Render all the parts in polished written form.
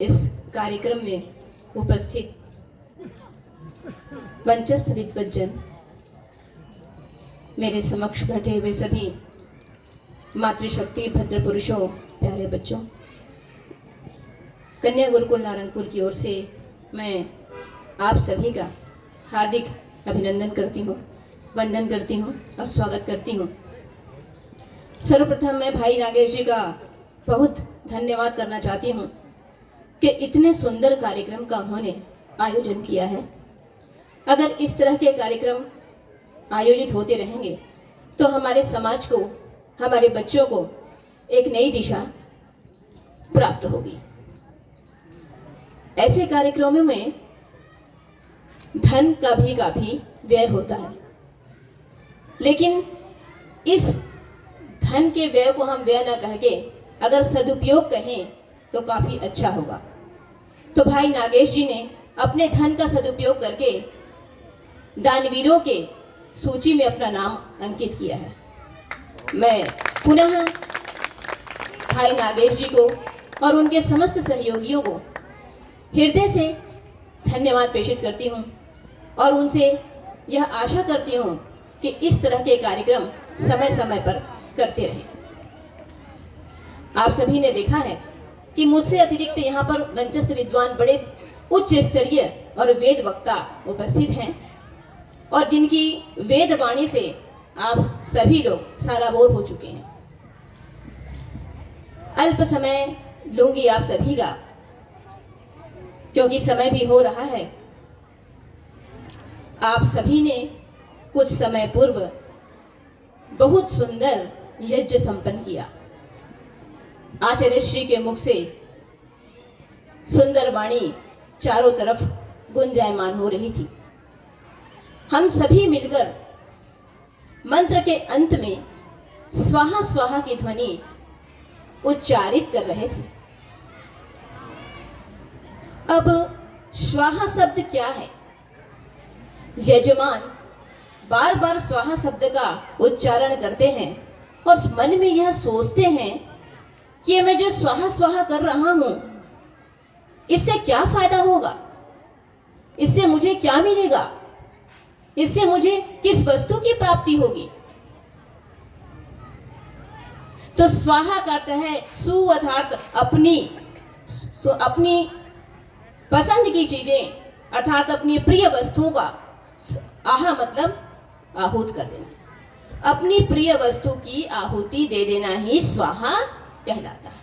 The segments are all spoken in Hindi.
इस कार्यक्रम में उपस्थित मंचस्थ विद्वज्जन, मेरे समक्ष बैठे हुए सभी मातृशक्ति भद्र पुरुषों, प्यारे बच्चों, कन्या गुरुकुल नारायणपुर की ओर से मैं आप सभी का हार्दिक अभिनंदन करती हूँ, वंदन करती हूँ और स्वागत करती हूँ। सर्वप्रथम मैं भाई नागेश जी का बहुत धन्यवाद करना चाहती हूँ कि इतने सुंदर कार्यक्रम का उन्होंने आयोजन किया है। अगर इस तरह के कार्यक्रम आयोजित होते रहेंगे तो हमारे समाज को, हमारे बच्चों को एक नई दिशा प्राप्त होगी। ऐसे कार्यक्रमों में धन का भी व्यय होता है, लेकिन इस धन के व्यय को हम व्यय न करके अगर सदुपयोग कहें तो काफी अच्छा होगा। तो भाई नागेश जी ने अपने धन का सदुपयोग करके दानवीरों के सूची में अपना नाम अंकित किया है। मैं पुनः भाई नागेश जी को और उनके समस्त सहयोगियों को हृदय से धन्यवाद प्रेषित करती हूँ और उनसे यह आशा करती हूँ कि इस तरह के कार्यक्रम समय समय पर करते रहें। आप सभी ने देखा है कि मुझसे अतिरिक्त यहाँ पर मंचस्थ विद्वान बड़े उच्च स्तरीय और वेद वक्ता उपस्थित हैं और जिनकी वेद वाणी से आप सभी लोग सराबोर हो चुके हैं। अल्प समय लूंगी आप सभी का, क्योंकि समय भी हो रहा है। आप सभी ने कुछ समय पूर्व बहुत सुंदर यज्ञ संपन्न किया। आचार्य श्री के मुख से सुंदर वाणी चारों तरफ गुंजायमान हो रही थी। हम सभी मिलकर मंत्र के अंत में स्वाहा स्वाहा की ध्वनि उच्चारित कर रहे थे। अब स्वाहा शब्द क्या है? यजमान बार बार स्वाहा शब्द का उच्चारण करते हैं और मन में यह सोचते हैं कि मैं जो स्वाहा स्वाहा कर रहा हूं, इससे क्या फायदा होगा, इससे मुझे क्या मिलेगा, इससे मुझे किस वस्तु की प्राप्ति होगी। तो स्वाहा का अर्थ है सु अर्थात अपनी पसंद की चीजें अर्थात अपनी प्रिय वस्तुओं का, आहा मतलब आहूत कर देना, अपनी प्रिय वस्तु की आहुति दे देना ही स्वाहा कहलाता है।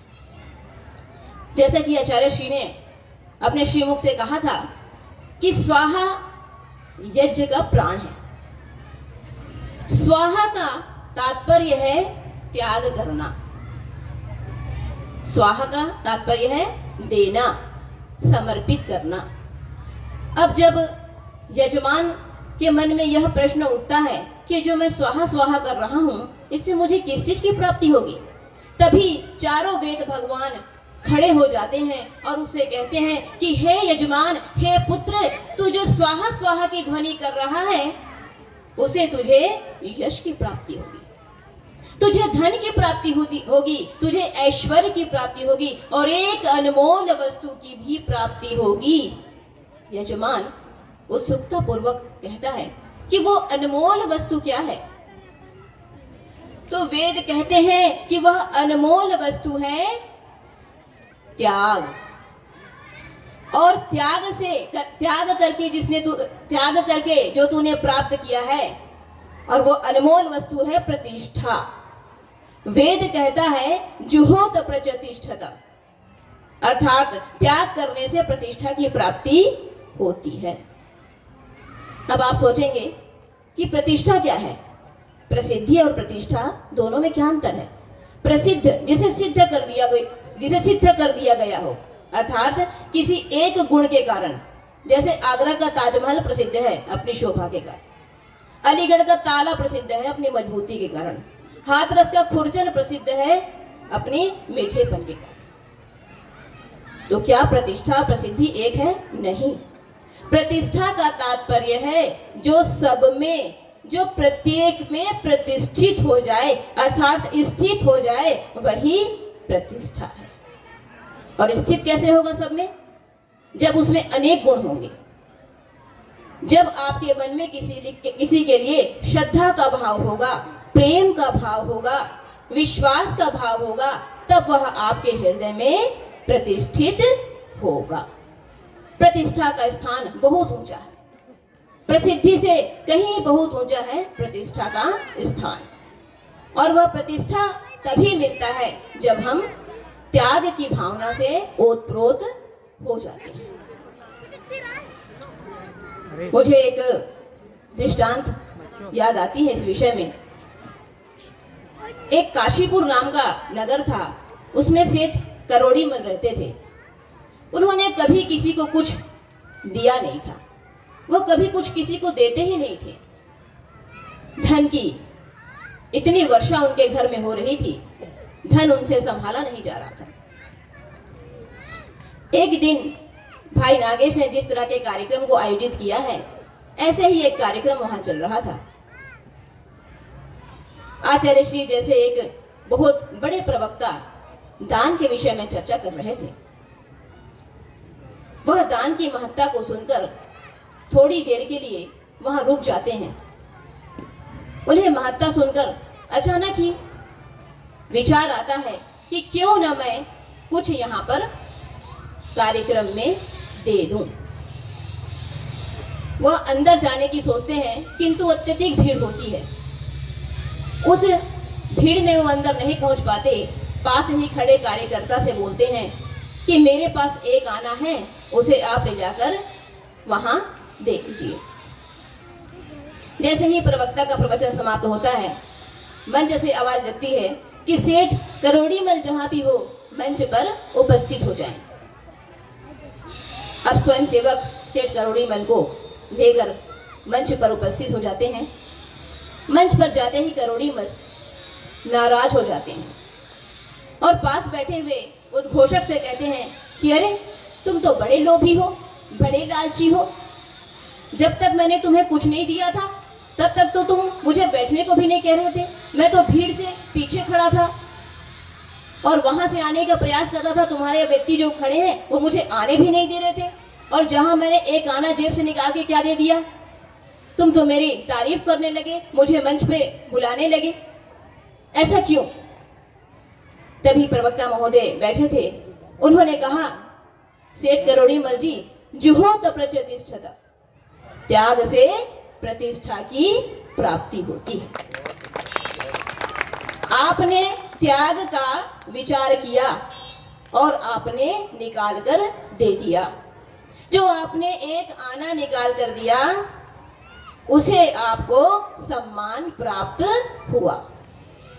जैसा कि आचार्य श्री ने अपने श्रीमुख से कहा था कि स्वाहा यज्ञ का प्राण है। स्वाहा का तात्पर्य है त्याग करना, स्वाहा का तात्पर्य है देना, समर्पित करना। अब जब यजमान के मन में यह प्रश्न उठता है कि जो मैं स्वाहा स्वाहा कर रहा हूं, इससे मुझे किस चीज की प्राप्ति होगी, तभी चारों वेद भगवान खड़े हो जाते हैं और उसे कहते हैं कि हे यजमान, हे पुत्र, तू जो स्वाहा स्वाहा की ध्वनि कर रहा है, उसे तुझे यश की प्राप्ति होगी, तुझे धन की प्राप्ति होगी, तुझे ऐश्वर्य की प्राप्ति होगी और एक अनमोल वस्तु की भी प्राप्ति होगी। यजमान उत्सुकता पूर्वक कहता है कि वो अनमोल वस्तु क्या है? तो वेद कहते हैं कि वह अनमोल वस्तु है त्याग। और त्याग करके जो तूने प्राप्त किया है, और वो अनमोल वस्तु है प्रतिष्ठा। वेद कहता है जुहोत प्रचतिष्ठत, अर्थात त्याग करने से प्रतिष्ठा की प्राप्ति होती है। अब आप सोचेंगे कि प्रतिष्ठा क्या है? प्रसिद्धि और प्रतिष्ठा दोनों में क्या अंतर है? प्रसिद्ध जिसे सिद्ध कर दिया गया हो, अर्थात किसी एक गुण के कारण, जैसे आगरा का ताजमहल प्रसिद्ध है अपनी शोभा के कारण, अलीगढ़ का ताला प्रसिद्ध है अपनी मजबूती के कारण, हाथरस का खुरचन प्रसिद्ध है अपने मीठेपन के कारण। तो क्या प्रतिष्ठा प्रसिद्धि एक है? नहीं। प्रतिष्ठा का तात्पर्य है जो सब में, जो प्रत्येक में प्रतिष्ठित हो जाए, अर्थात स्थित हो जाए, वही प्रतिष्ठा है। और स्थित कैसे होगा सब में? जब उसमें अनेक गुण होंगे। जब आपके मन में किसी के लिए श्रद्धा का भाव होगा, प्रेम का भाव होगा, विश्वास का भाव होगा, तब वह आपके हृदय में प्रतिष्ठित होगा। प्रतिष्ठा का स्थान बहुत ऊंचा है, प्रसिद्धि से कहीं बहुत ऊंचा है प्रतिष्ठा का स्थान। और वह प्रतिष्ठा तभी मिलता है जब हम त्याग की भावना से ओतप्रोत हो जाते हैं। मुझे एक दृष्टांत याद आती है इस विषय में। एक काशीपुर नाम का नगर था, उसमें सेठ करोड़ीमल रहते थे। उन्होंने कभी किसी को कुछ दिया नहीं था, वह कभी कुछ किसी को देते ही नहीं थे। धन की इतनी वर्षा उनके घर में हो रही थी, धन उनसे संभाला नहीं जा रहा था। एक दिन भाई नागेश ने जिस तरह के कार्यक्रम को आयोजित किया है, ऐसे ही एक कार्यक्रम वहां चल रहा था। आचार्य श्री जैसे एक बहुत बड़े प्रवक्ता दान के विषय में चर्चा कर रहे थे। वह दान की महत्ता को सुनकर थोड़ी देर के लिए वहां रुक जाते हैं। उन्हें महत्ता सुनकर अचानक ही विचार आता है कि क्यों न मैं कुछ यहाँ पर कार्यक्रम में दे दूं। वह अंदर जाने की सोचते हैं, किंतु अत्यधिक भीड़ होती है। उस भीड़ में वो अंदर नहीं पहुंच पाते। पास ही खड़े कार्यकर्ता से बोलते हैं कि मेरे पास एक आना है, उसे आप ले जाकर वहां दे दीजिए। जैसे ही प्रवक्ता का प्रवचन समाप्त होता है, मंच से आवाज लगती है कि सेठ करोड़ीमल जहां भी हो मंच पर उपस्थित हो जाएं। अब स्वयं सेवक सेठ करोड़ीमल को लेकर मंच पर उपस्थित हो जाते हैं। मंच पर जाते ही करोड़ीमल नाराज हो जाते हैं और पास बैठे हुए उद्घोषक से कहते हैं कि अरे तुम तो बड़े लोभी हो, बड़े लालची हो। जब तक मैंने तुम्हें कुछ नहीं दिया था तब तक तो तुम मुझे बैठने को भी नहीं कह रहे थे। मैं तो भीड़ से पीछे खड़ा था और वहां से आने का प्रयास कर रहा था। तुम्हारे व्यक्ति जो खड़े हैं वो मुझे आने भी नहीं दे रहे थे, और जहां मैंने एक आना जेब से निकाल के क्या दे दिया, तुम तो मेरी तारीफ करने लगे, मुझे मंच पे बुलाने लगे। ऐसा क्यों? तभी प्रवक्ता महोदय बैठे थे। उन्होंने कहा, सेठ करोड़ीमल जी, जुहोत प्रतिष्ठित, त्याग से प्रतिष्ठा की प्राप्ति होती है। आपने त्याग का विचार किया और आपने निकाल कर दे दिया। जो आपने एक आना निकाल कर दिया उसे आपको सम्मान प्राप्त हुआ,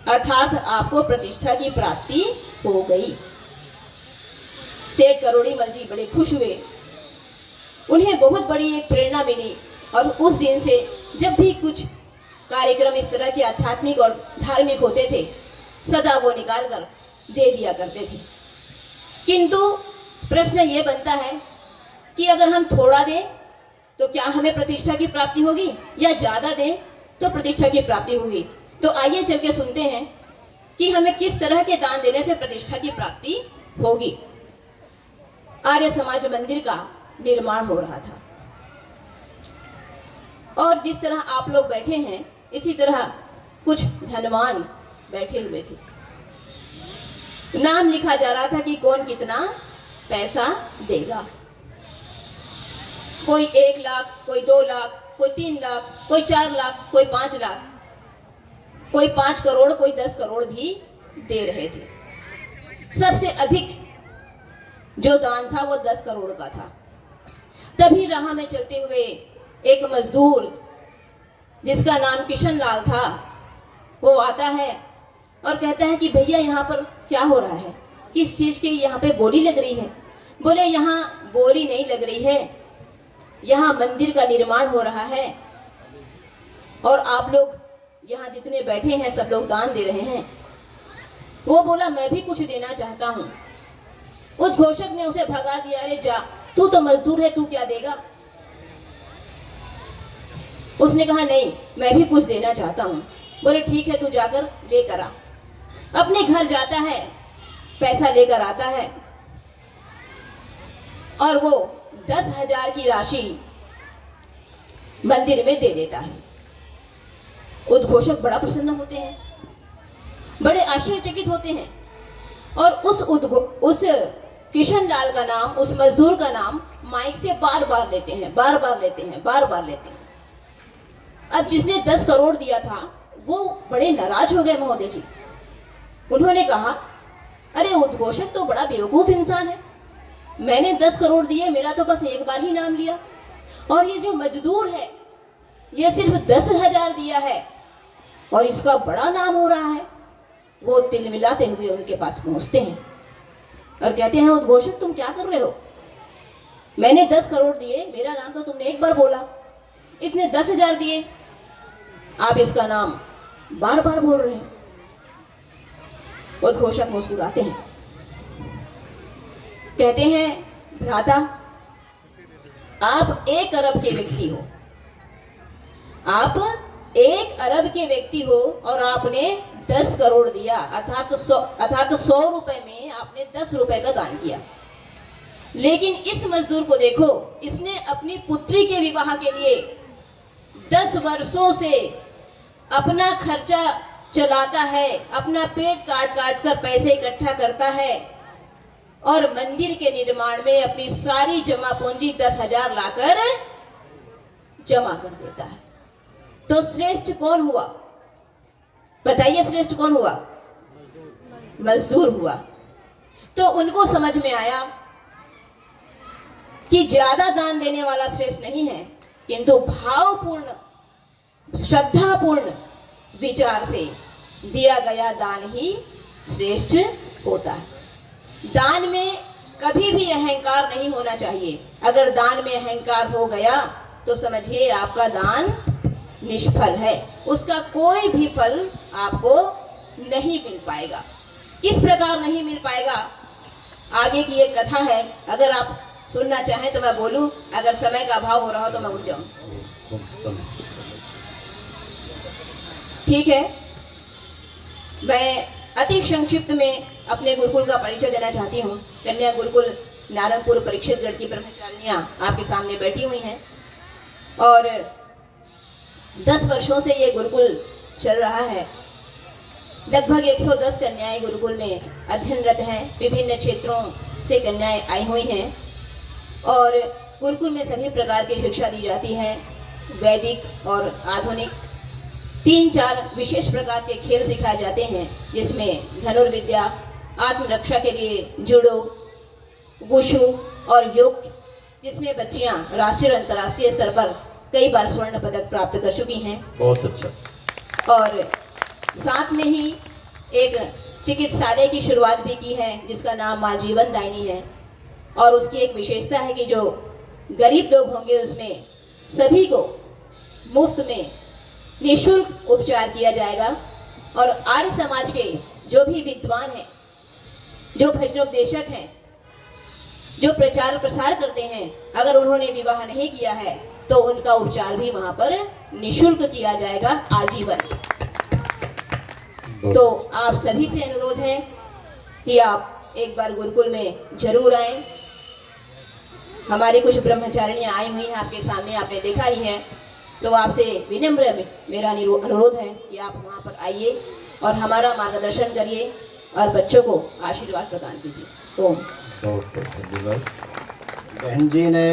अर्थात आपको प्रतिष्ठा की प्राप्ति हो गई। सेठ करोड़ीमल जी बड़े खुश हुए। उन्हें बहुत बड़ी एक प्रेरणा मिली और उस दिन से जब भी कुछ कार्यक्रम इस तरह के आध्यात्मिक और धार्मिक होते थे, सदा वो निकाल कर दे दिया करते थे। किंतु प्रश्न ये बनता है कि अगर हम थोड़ा दें तो क्या हमें प्रतिष्ठा की प्राप्ति होगी, या ज़्यादा दें तो प्रतिष्ठा की प्राप्ति होगी? तो आइए चल के सुनते हैं कि हमें किस तरह के दान देने से प्रतिष्ठा की प्राप्ति होगी। आर्य समाज मंदिर का निर्माण हो रहा था और जिस तरह आप लोग बैठे हैं इसी तरह कुछ धनवान बैठे हुए थे। नाम लिखा जा रहा था कि कौन कितना पैसा देगा। कोई 1 लाख, कोई 2 लाख, कोई 3 लाख, कोई 4 लाख, कोई 5 लाख, कोई 5 करोड़, कोई 10 करोड़ भी दे रहे थे। सबसे अधिक जो दान था वो 10 करोड़ का था। तभी राह में चलते हुए एक मजदूर जिसका नाम किशन लाल था, वो आता है और कहता है कि भैया यहाँ पर क्या हो रहा है, किस चीज़ की यहाँ पे बोली लग रही है? बोले यहाँ बोली नहीं लग रही है, यहाँ मंदिर का निर्माण हो रहा है और आप लोग यहाँ जितने बैठे हैं सब लोग दान दे रहे हैं। वो बोला मैं भी कुछ देना चाहता हूँ। उद्घोषक ने उसे भगा दिया, अरे जा, तू तो मजदूर है, तू क्या देगा? उसने कहा नहीं, मैं भी कुछ देना चाहता हूँ। बोले ठीक है, तू जाकर लेकर आ। अपने घर जाता है, पैसा लेकर आता है। और वो 10,000 की राशि मंदिर में दे देता है। उद्घोषक बड़ा प्रसन्न होते हैं, बड़े आश्चर्यचकित होते हैं और उस किशन लाल का नाम, उस मजदूर का नाम माइक से बार बार लेते हैं। अब जिसने 10 करोड़ दिया था वो बड़े नाराज हो गए महोदय जी। उन्होंने कहा, अरे उद्घोषक तो बड़ा बेवकूफ इंसान है, मैंने 10 करोड़ दिए, मेरा तो बस एक बार ही नाम लिया, और ये जो मजदूर है ये सिर्फ 10,000 दिया है और इसका बड़ा नाम हो रहा है। वो तिल मिलाते हुए उनके पास पहुंचते हैं और कहते हैं, उद्घोषक तुम क्या कर रहे हो? मैंने 10 करोड़ दिए, मेरा नाम तो तुमने एक बार बोला, इसने 10,000 दिए, आप इसका नाम बार बार बोल रहे हैं। उद्घोषक मुस्कुराते हैं, कहते हैं, भ्राता आप 1 अरब के व्यक्ति हो, आप 1 अरब के व्यक्ति हो और आपने 10 करोड़ दिया, अर्थात 100 रुपए में आपने 10 रुपए का दान किया। लेकिन इस मजदूर को देखो, इसने अपनी पुत्री के विवाह के लिए 10 वर्षों से अपना खर्चा चलाता है, अपना पेट काट काट कर पैसे इकट्ठा करता है और मंदिर के निर्माण में अपनी सारी जमा पूंजी 10,000 लाकर जमा कर देता है। तो श्रेष्ठ कौन हुआ? बताइए, श्रेष्ठ कौन हुआ? मजदूर हुआ। तो उनको समझ में आया कि ज्यादा दान देने वाला श्रेष्ठ नहीं है, किंतु भावपूर्ण, श्रद्धापूर्ण विचार से दिया गया दान ही श्रेष्ठ होता है। दान में कभी भी अहंकार नहीं होना चाहिए। अगर दान में अहंकार हो गया तो समझिए आपका दान निष्फल है, उसका कोई भी फल आपको नहीं मिल पाएगा। किस प्रकार नहीं मिल पाएगा, आगे की एक कथा है, अगर आप सुनना चाहें तो मैं बोलूं, अगर समय का अभाव हो रहा हो तो मैं उठ जाऊं। ठीक है, मैं अति संक्षिप्त में अपने गुरुकुल का परिचय देना चाहती हूँ। कन्या गुरुकुल नारंगपुर परीक्षित गढ़ की ब्रह्मचारिणियाँ आपके सामने बैठी हुई हैं और 10 वर्षों से ये गुरुकुल चल रहा है। लगभग 110 कन्याएं गुरुकुल में अध्ययनरत हैं। विभिन्न क्षेत्रों से कन्याएं आई हुई हैं और गुरुकुल में सभी प्रकार की शिक्षा दी जाती है, वैदिक और आधुनिक। 3-4 विशेष प्रकार के खेल सिखाए जाते हैं, जिसमें धनुर्विद्या, आत्मरक्षा के लिए जूडो, वुशु और योग, जिसमें बच्चियां राष्ट्रीय और अंतर्राष्ट्रीय स्तर पर कई बार स्वर्ण पदक प्राप्त कर चुकी हैं। बहुत अच्छा। और साथ में ही एक चिकित्सालय की शुरुआत भी की है, जिसका नाम माँ जीवन दायिनी है। और उसकी एक विशेषता है कि जो गरीब लोग होंगे उसमें सभी को मुफ्त में निःशुल्क उपचार किया जाएगा। और आर्य समाज के जो भी विद्वान हैं, जो भजनोपदेशक हैं, जो प्रचार प्रसार करते हैं, अगर उन्होंने विवाह नहीं किया है तो उनका उपचार भी वहां पर निःशुल्क किया जाएगा आजीवन। तो आप सभी से अनुरोध है कि आप एक बार गुरुकुल में जरूर आएं। हमारी कुछ ब्रह्मचारिणियां आई हुई हैं आपके सामने, आपने देखा ही है। तो आपसे विनम्र मेरा अनुरोध है कि आप वहां पर आइए और हमारा मार्गदर्शन करिए और बच्चों को आशीर्वाद प्रदान कीजिए। ओम। बहुत धन्यवाद। बहन जी ने